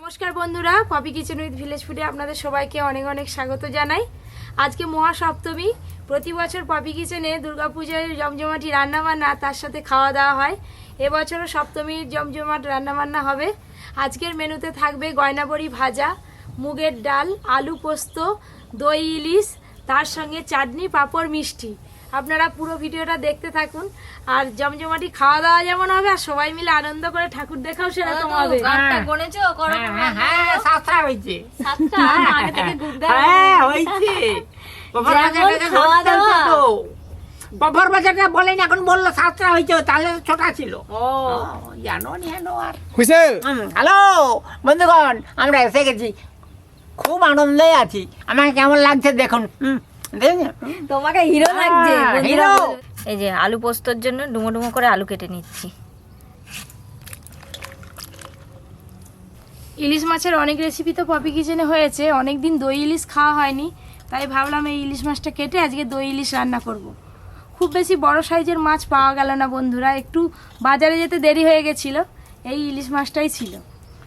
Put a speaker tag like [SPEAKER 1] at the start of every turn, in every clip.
[SPEAKER 1] নমস্কার বন্ধুরা, poppy kitchen with village ফুডে আপনাদের সবাইকে অনেক অনেক স্বাগত জানাই। আজকে মহাসপ্তমী। প্রতি বছর পপি কিচেনে দুর্গাপূজার জমজমাটি রান্নাবান্না, তার সাথে খাওয়া দাওয়া হয়। এবছরও সপ্তমীর জমজমাট রান্নাবান্না হবে। আজকের মেনুতে থাকবে গয়নাবড়ি ভাজা, মুগের ডাল, আলু পোস্ত, দই ইলিশ, তার সঙ্গে চাটনি, পাঁপড়, মিষ্টি। আপনারা পুরো ভিডিওটা দেখতে থাকুন। আর জমজমাটি খাওয়া দাওয়া যেমন হবে, আর সবাই মিলে আনন্দ করে ঠাকুর দেখাও সেরকম হবে।
[SPEAKER 2] বলেন এখন বললো সাতটা হয়েছে, তাহলে ছোটা ছিল। জানো হ্যালো বন্ধুগণ, আমরা এসে গেছি, খুব আনন্দে আছি। আমাকে কেমন লাগছে দেখুন।
[SPEAKER 3] তোমাকে হিরো লাগছে।
[SPEAKER 2] হিরো।
[SPEAKER 3] এই যে আলু পোস্তর জন্য ডুমো ডুমো করে আলু কেটে নিচ্ছি।
[SPEAKER 1] ইলিশ মাছের অনেক রেসিপি তো পপি কিচেনে হয়েছে, অনেক দিন দই ইলিশ খাওয়া হয়নি, তাই ভাবলাম এই ইলিশ মাছটা কেটে আজকে দই ইলিশ রান্না করব। খুব বেশি বড় সাইজের মাছ পাওয়া গেল না বন্ধুরা, একটু বাজারে যেতে দেরি হয়ে গেছিল। এই ইলিশ মাছটাই ছিল।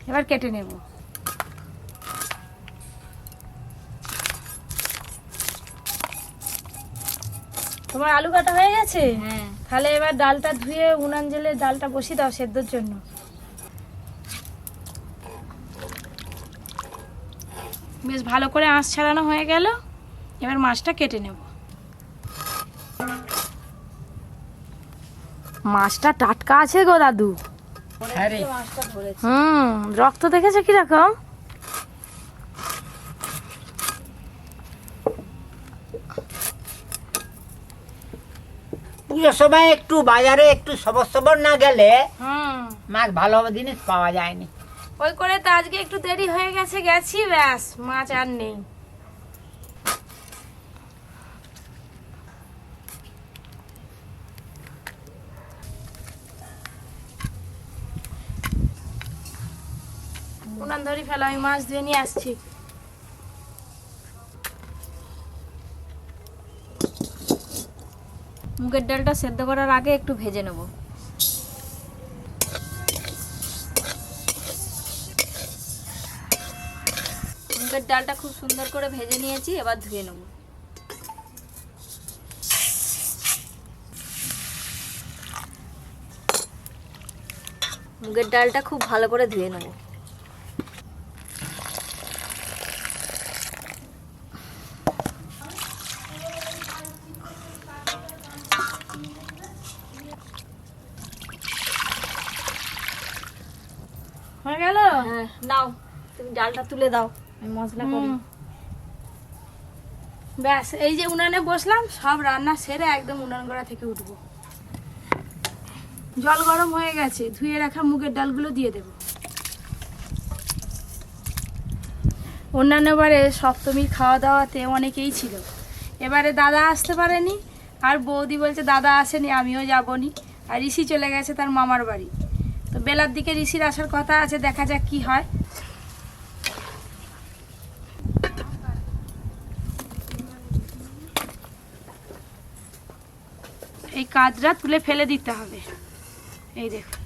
[SPEAKER 1] এবার কেটে নেব। তোমার আলু কাটা হয়ে গেছে?
[SPEAKER 3] হ্যাঁ।
[SPEAKER 1] তাহলে এবার ডালটা ধুয়ে উনান জেলে ডালটা বসিয়ে দাও সেদ্ধর জন্য। বেশ ভালো করে আঁশ ছাড়ানো হয়ে গেল। এবার মাছটা কেটে নেব। মাছটা টাটকা আছে গো দাদু। রক্ত দেখেছে কিরকম?
[SPEAKER 2] পুজোর সময় একটু বাজারে একটু সবর না গেলে মাছ ভালো জিনিস পাওয়া যায়নি।
[SPEAKER 1] ওই করে তো আজকে একটু দেরি হয়ে গেছে, গেছি ব্যাস মাছ আর নেই। উনান ধরি ফেলো, আমি মাছ ধুয়ে নিয়ে আসছি।
[SPEAKER 3] মুগের ডালটা সেদ্ধ করার আগে একটু ভেজে নেব। মুগের ডালটা খুব সুন্দর করে ভেজে নিয়েছি, এবার ধুয়ে নেব। মুগের ডালটা খুব ভালো করে ধুয়ে নেব।
[SPEAKER 1] হয়ে গেল?
[SPEAKER 3] হ্যাঁ, নাও তুমি ডালটা তুলে দাও, আমি মশলা করি।
[SPEAKER 1] ব্যাস এই যে উনানে বসলাম, সব রান্না সেরে একদম উনান গড়া থেকে উঠবো। জল গরম হয়ে গেছে, ধুয়ে রাখা মুগের ডালগুলো দিয়ে দেব। অন্যান্য বারে সপ্তমীর খাওয়া দাওয়াতে অনেকেই ছিল, এবারে দাদা আসতে পারেনি, আর বৌদি বলছে দাদা আসেনি আমিও যাবনি, আর ঋষি চলে গেছে তার মামার বাড়ি। তো বেলার দিকে ঋষির আসার কথা আছে, দেখা যাক কি হয়। এই কাজটা তুলে ফেলে দিতে হবে। এই দেখুন,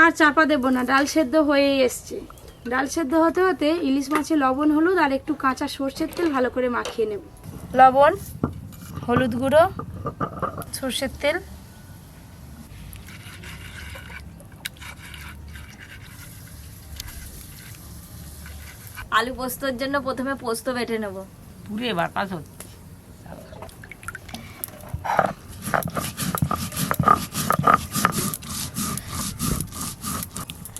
[SPEAKER 1] আর চাপা দেবো না, ডাল সেদ্ধ হয়েই এসছে। ডাল সেদ্ধ হতে হতে ইলিশ মাছে লবণ, হলুদ আর একটু কাঁচা সর্ষের তেল ভালো করে মাখিয়ে নেব। লবণ, হলুদ গুঁড়ো, সর্ষের তেল,
[SPEAKER 3] আলু পোস্তর জন্য প্রথমে পোস্ত বেটে নেব।
[SPEAKER 2] পুরে বাতাস হচ্ছে।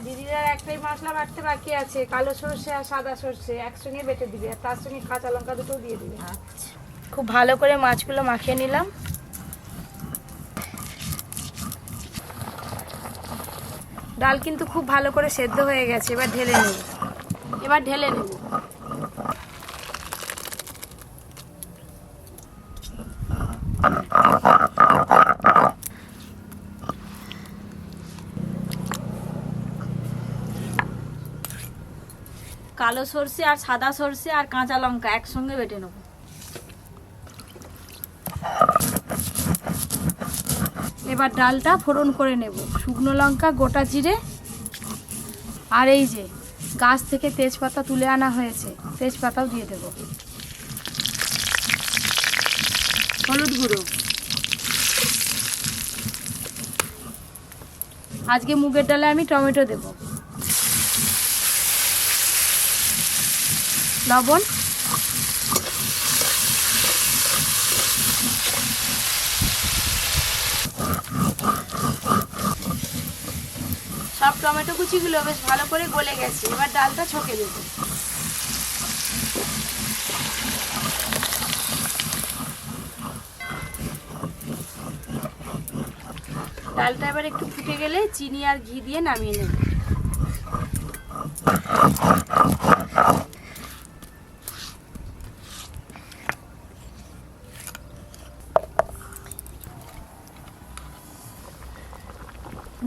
[SPEAKER 1] দিদিদার একটাই মশলা বাটতে বাকি আছে, কালো সর্ষে আর সাদা সর্ষে একসঙ্গে বেটে দিবে, আর তার সঙ্গে কাঁচা লঙ্কা দুটো দিয়ে দিবে। খুব ভালো করে মাছগুলো মাখিয়ে নিলাম। ডাল কিন্তু খুব ভালো করে সেদ্ধ হয়ে গেছে, এবার ঢেলে নেব।
[SPEAKER 3] কালো সরষে আর সাদা সরষে আর কাঁচা লঙ্কা একসঙ্গে বেটে নেব।
[SPEAKER 1] এবার ডালটা ফোড়ন করে নেব। শুকনো লঙ্কা, গোটা জিরে, আর এই যে গাছ থেকে তেজপাতা তুলে আনা হয়েছে, তেজপাতাও দিয়ে দেব। হলুদ গুঁড়ো, আজকে মুগের ডালে আমি টমেটো দেব। লবণ, সব টমেটো কুচিগুলো বেশ ভালো করে গলে গেছে। এবার ডালটা ছকে দেব। ডালটা এবার একটু ফুটে গেলে চিনি আর ঘি দিয়ে নামিয়ে নেব।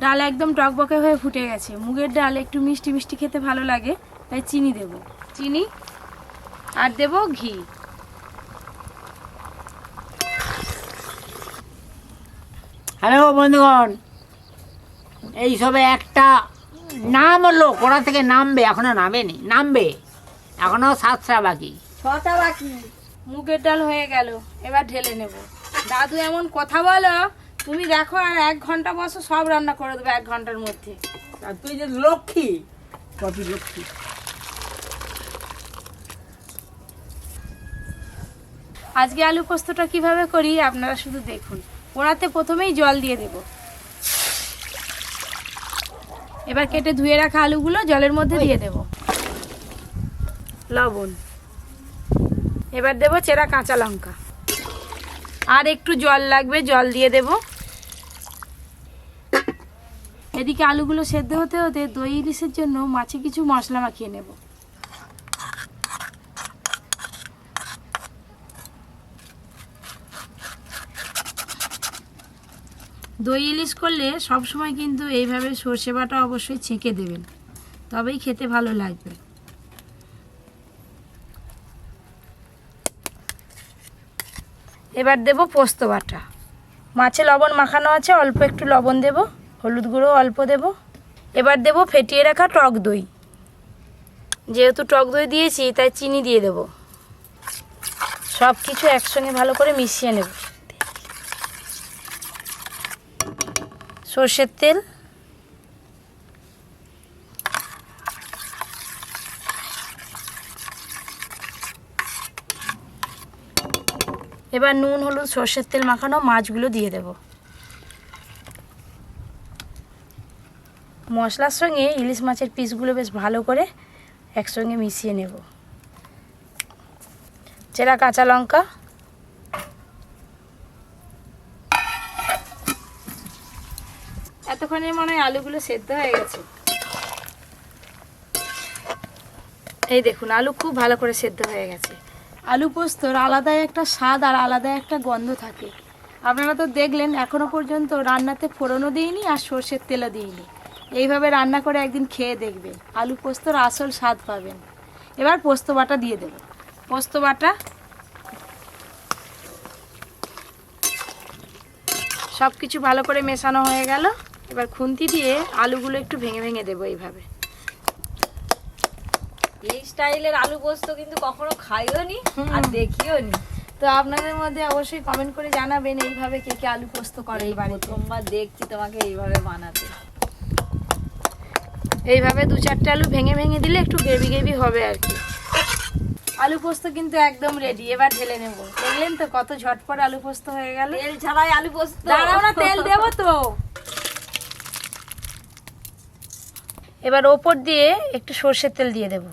[SPEAKER 1] ডাল একদম টকবকে হয়ে ফুটে গেছে। মুগের ডাল একটু মিষ্টি মিষ্টি খেতে ভালো লাগে, তাই চিনি দেব। চিনি আর দেব ঘি।
[SPEAKER 2] হ্যালো বন্ধুগণ, এইসবে একটা নাম হলো, কোড়া থেকে নামবে, এখনো নামেনি, নামবে, এখনো 7টা বাকি,
[SPEAKER 3] 6টা বাকি।
[SPEAKER 1] মুগের ডাল হয়ে গেল, এবার ঢেলে নেব। দাদু এমন কথা বলো, তুমি দেখো আর 1 ঘন্টা বসো, সব রান্না করে দেবো 1 ঘন্টার মধ্যে।
[SPEAKER 2] আর তুই যে লক্ষ্মী, কপি লক্ষ্মী।
[SPEAKER 1] আজকে আলু পোস্তটা কিভাবে করি আপনারা শুধু দেখুন। ওনাতে প্রথমেই জল দিয়ে দেব। এবার কেটে ধুয়ে রাখা আলুগুলো জলের মধ্যে দিয়ে দেব। লবণ, এবার দেব চেরা কাঁচা লঙ্কা, আর একটু জল লাগবে, জল দিয়ে দেব। এদিকে আলুগুলো সেদ্ধ হতে হতে দই ইলিশের জন্য মাছে কিছু মশলা মাখিয়ে নেব। দই ইলিশ করলে সবসময় কিন্তু এইভাবে সর্ষে বাটা অবশ্যই ছেঁকে দেবেন, তবেই খেতে ভালো লাগবে। এবার দেব পোস্ত বাটা। মাছে লবণ মাখানো আছে, অল্প একটু লবণ দেব, হলুদ গুঁড়ো অল্প দেব। এবার দেব ফেটিয়ে রাখা টক দই। যেহেতু টক দই দিয়েছি তাই চিনি দিয়ে দেব। সব কিছু একসঙ্গে ভালো করে মিশিয়ে নেব। সর্ষের তেল, এবার নুন, হলুদ, সর্ষের তেল মাখানো মাছগুলো দিয়ে দেব। মশলার সঙ্গে ইলিশ মাছের পিসগুলো বেশ ভালো করে একসঙ্গে মিশিয়ে নেব। চেরা কাঁচা লঙ্কা, এতক্ষণে মনে হয় আলুগুলো সেদ্ধ হয়ে গেছে। এই দেখুন আলু খুব ভালো করে সেদ্ধ হয়ে গেছে। আলু পোস্তর আলাদাই একটা স্বাদ আর আলাদা একটা গন্ধ থাকে। আপনারা তো দেখলেন এখনো পর্যন্ত রান্নাতে ফোড়নও দিইনি আর সর্ষের তেলও দিইনি। এইভাবে রান্না করে একদিন খেয়ে দেখবেন, আলু পোস্তর আসল স্বাদ পাবেন। এবার পোস্ত বাটা দিয়ে দেব। পোস্ত বাটা সব কিছু ভালো করে মেশানো হয়ে গেল। এবার খুন্তি দিয়ে আলুগুলো একটু ভেঙে ভেঙে দেবো এইভাবে।
[SPEAKER 3] এই স্টাইলের আলু পোস্ত কিন্তু কখনো খাইও নি আর দেখিও নি।
[SPEAKER 1] তো আপনাদের মধ্যে অবশ্যই কমেন্ট করে জানাবেন এইভাবে কে কে আলু পোস্ত করে এই বাড়িতে।
[SPEAKER 3] প্রথমবার দেখছি তোমাকে এইভাবে বানাতে।
[SPEAKER 1] এইভাবে 2-4টে আলু ভেঙে ভেঙে দিলে একটু গ্রেভি গ্রেভি হবে আর কি। আলু পোস্ত কিন্তু একদম রেডি। এবার ঢেলে নেব। দেখলেন তো কত ঝটপট আলু পোস্ত হয়ে গেল।
[SPEAKER 3] তেল ছাড়াই আলু পোস্ত।
[SPEAKER 1] দাঁড়াও না, তেল দেবো তো। এবার ওপর দিয়ে একটু সর্ষের তেল দিয়ে দেব।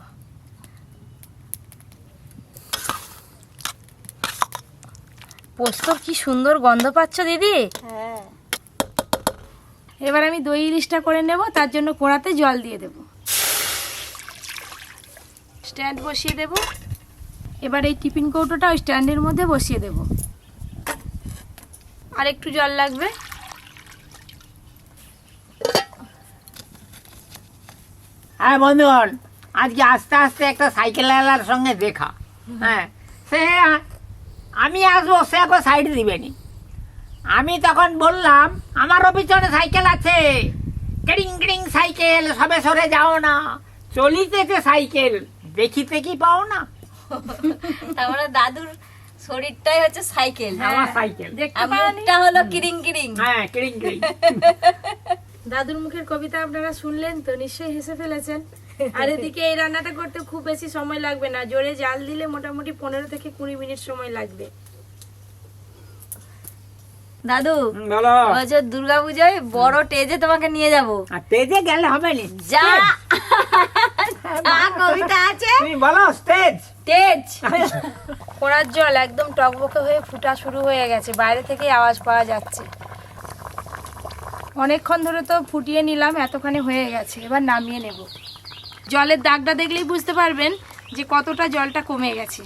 [SPEAKER 1] পোস্তর কি সুন্দর গন্ধ পাচ্ছ দিদি?
[SPEAKER 3] হ্যাঁ।
[SPEAKER 1] এবার আমি দই ইলিশটা করে নেব, তার জন্য কড়াতে জল দিয়ে দেব। স্ট্যান্ড বসিয়ে দেব। এবার এই টিফিন কৌটোটা ওই স্ট্যান্ডের মধ্যে বসিয়ে দেব। আর একটু জল লাগবে।
[SPEAKER 2] হ্যাঁ বন্ধুগণ, আজকে আস্তে আস্তে একটা সাইকেলওয়ালার সঙ্গে দেখা। হ্যাঁ, সে আমি আসবো, সে একবার সাইড দিবেনি। আমি তখন বললাম আমারও পিছনে সাইকেল আছে, কিড়িং কিড়িং সাইকেল, সবে সরে যাও না, চলিতেছে সাইকেল, দেখিতে কি পাও না।
[SPEAKER 3] তার মানে দাদুর শরীরটাই হচ্ছে সাইকেল,
[SPEAKER 2] আমার সাইকেল,
[SPEAKER 1] দেখতে
[SPEAKER 3] আর
[SPEAKER 1] পাওনি?
[SPEAKER 3] মুখটা হলো কিরিং কিরিং।
[SPEAKER 2] হ্যাঁ কিড়িং কিড়িং।
[SPEAKER 1] দাদুর মুখের কবিতা আপনারা শুনলেন তো, নিশ্চয়ই হেসে ফেলেছেন। আর এদিকে এই রান্নাটা করতে খুব বেশি সময় লাগবে না, জোরে জাল দিলে মোটামুটি 15 থেকে 20 মিনিট সময় লাগবে।
[SPEAKER 3] দাদু
[SPEAKER 2] বলো।
[SPEAKER 3] বছর দুর্গাপূজায় বড় টেজে তোমাকে নিয়ে যাব।
[SPEAKER 2] আর তেজে গেলে হবে না,
[SPEAKER 3] যা যা কবিতা আছে
[SPEAKER 2] তুমি বলো স্টেজ।
[SPEAKER 3] টেজ।
[SPEAKER 1] ফোড়ার জল একদম টকবকে হয়ে ফুটা শুরু হয়ে গেছে, বাইরে থেকে আওয়াজ পাওয়া যাচ্ছে। অনেকক্ষণ ধরে তো ফুটিয়ে নিলাম, এতখানি হয়ে গেছে, এবার নামিয়ে নেব। জলের দাগটা দেখলেই বুঝতে পারবেন যে কতটা জলটা কমে গেছে।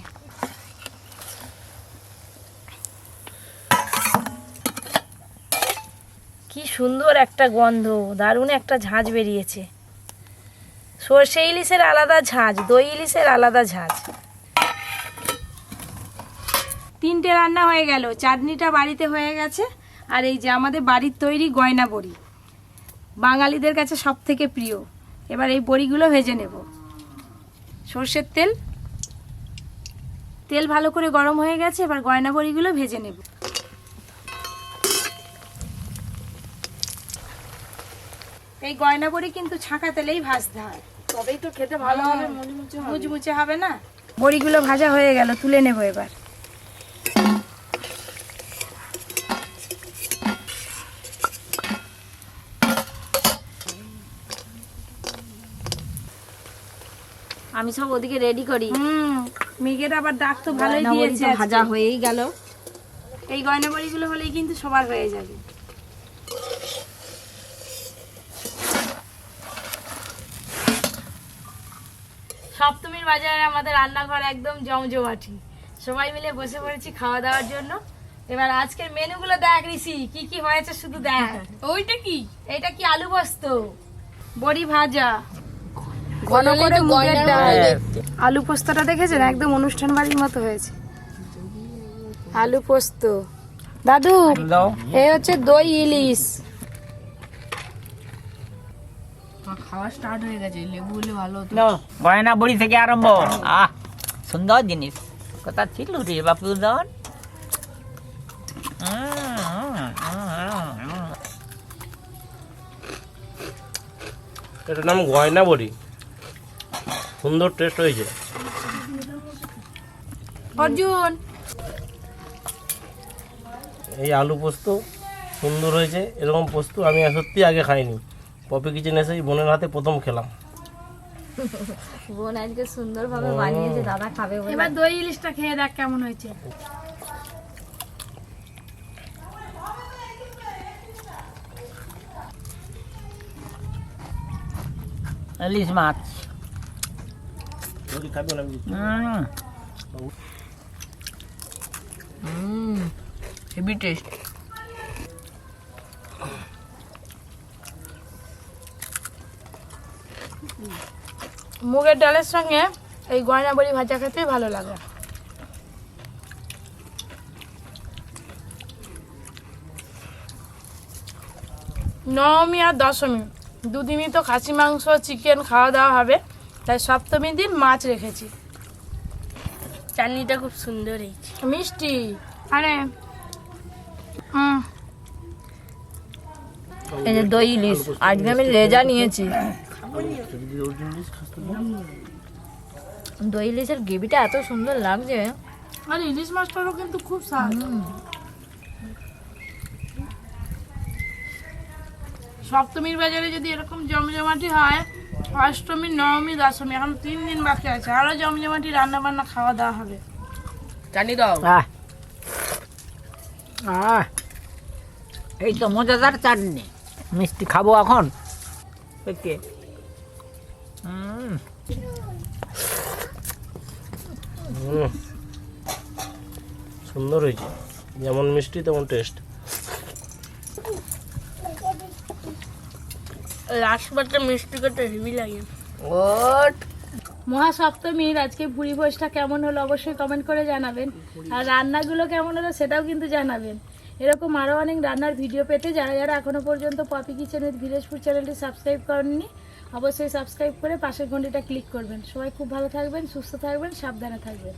[SPEAKER 1] কি সুন্দর একটা গন্ধ, দারুণ একটা ঝাঁঝ বেরিয়েছে। সর্ষে ইলিশের আলাদা ঝাঁঝ, দই ইলিশের আলাদা ঝাঁঝ। 3টে রান্না হয়ে গেল, চাটনিটা বাড়িতে হয়ে গেছে, আর এই যে আমাদের বাড়ির তৈরি গয়না বড়ি, বাঙালিদের কাছে সব থেকে প্রিয়। এবার এই বড়িগুলো ভেজে নেব। সর্ষের তেল ভালো করে গরম হয়ে গেছে, এবার গয়না বড়িগুলো ভেজে নেব। এই গয়না বড়ি কিন্তু ছাঁকা তেলেই ভাজতে হয়, তবেই তো খেতে ভালো হবে, মুচমুচে হবে না। বড়িগুলো ভাজা হয়ে গেল, তুলে নেব এবার।
[SPEAKER 3] আমি সব ওদিকে রেডি করি।
[SPEAKER 1] মেঘের আবার ডাক তো ভালোই
[SPEAKER 3] গয়না বড়ি
[SPEAKER 1] দিয়েছে,
[SPEAKER 3] তো ভাজা হয়েই গেল।
[SPEAKER 1] এই গয়না বড়িগুলো হলেই কিন্তু সবার হয়ে যাবে। সপ্তমীর বাজারে আমাদের রান্নাঘর একদম জমজমাটি, সবাই মিলে বসে পড়েছি খাওয়া দাওয়ার জন্য। এবার আজকের মেনুগুলো দেখ ঋষি, কি কি হয়েছে শুধু দেখ। ওইটা কি? এটা কি আলু পোস্ত, বড়ি ভাজা, ঘন করে মুগের ডাল। আলু পোস্তটা দেখেছেন, একদম অনুষ্ঠান বাড়ির মতো হয়েছে। আলু পোস্ত। দাদু এই হচ্ছে দই ইলিশ। খাওয়া স্টার্ট হয়ে গেছে, লেবু হলে ভালো হতো।
[SPEAKER 2] গয়না বড়ি থেকে আরম্ভ। আহ সুন্দর জিনিস, কথা ছিল রে বাপুদন।
[SPEAKER 4] এটার নাম গয়না বড়ি, সুন্দর টেস্ট হয়েছে।
[SPEAKER 1] অর্জুন
[SPEAKER 4] এই আলু পোস্ত সুন্দর হয়েছে, এরকম পোস্ত আমি সত্যি আগে খাইনি। পপি কিচেন এসে বোনের হাতে প্রথম খেলাম।
[SPEAKER 3] বোন আজকে সুন্দর ভাবে বানিয়েছে, দাদা খাবে বলে।
[SPEAKER 1] এবার দই ইলিশটা খেয়ে দেখ কেমন হয়েছে।
[SPEAKER 2] ইলিশ মাছ।
[SPEAKER 1] Heavy taste. মুগের ডালের সঙ্গে এই গয়না বড়ি ভাজা খেতে ভালো লাগে। নবমী আর দশমী দুদিনই তো খাসি মাংস চিকেন খাওয়া দাওয়া হবে, তাই সপ্তমীর দিন মাছ রেখেছি। চাটনিটা খুব সুন্দর হয়েছে, মিষ্টি। আরে
[SPEAKER 3] এই যে দই ইলিশ, আজকে আমি লেজা নিয়েছি। দই ইলিশের গ্রেভিটা এত সুন্দর লাগছে।
[SPEAKER 1] আর ইলিশ মাছটারও কিন্তু খুব স্বাদ। সপ্তমীর বাজারে যদি এরকম জমজমাটি হয়, অষ্টমী নবমী দশমী এখন 3 দিন বাকি আছে, আরো জমজমাটি রান্না বান্না খাওয়া দাওয়া হবে। জানি দাও।
[SPEAKER 2] এই তো মজাদার চাটনি, মিষ্টি খাবো এখন। ওকে
[SPEAKER 4] সুন্দর হয়েছে, যেমন মিষ্টি তেমন টেস্ট।
[SPEAKER 1] লাস্টবারটা মিষ্টি করতে হেভি লাগে।
[SPEAKER 3] ওট
[SPEAKER 1] মহাসপ্তমীর আজকে ভুড়ি ভোজটা কেমন হলো অবশ্যই কমেন্ট করে জানাবেন, আর রান্নাগুলো কেমন হলো সেটাও কিন্তু জানাবেন। এরকম আরও অনেক রান্নার ভিডিও পেতে যারা যারা এখনও পর্যন্ত Popy kitchen with village food চ্যানেলটি সাবস্ক্রাইব করেননি অবশ্যই সাবস্ক্রাইব করে পাশের ঘন্টিটা ক্লিক করবেন। সবাই খুব ভালো থাকবেন, সুস্থ থাকবেন, সাবধানে থাকবেন।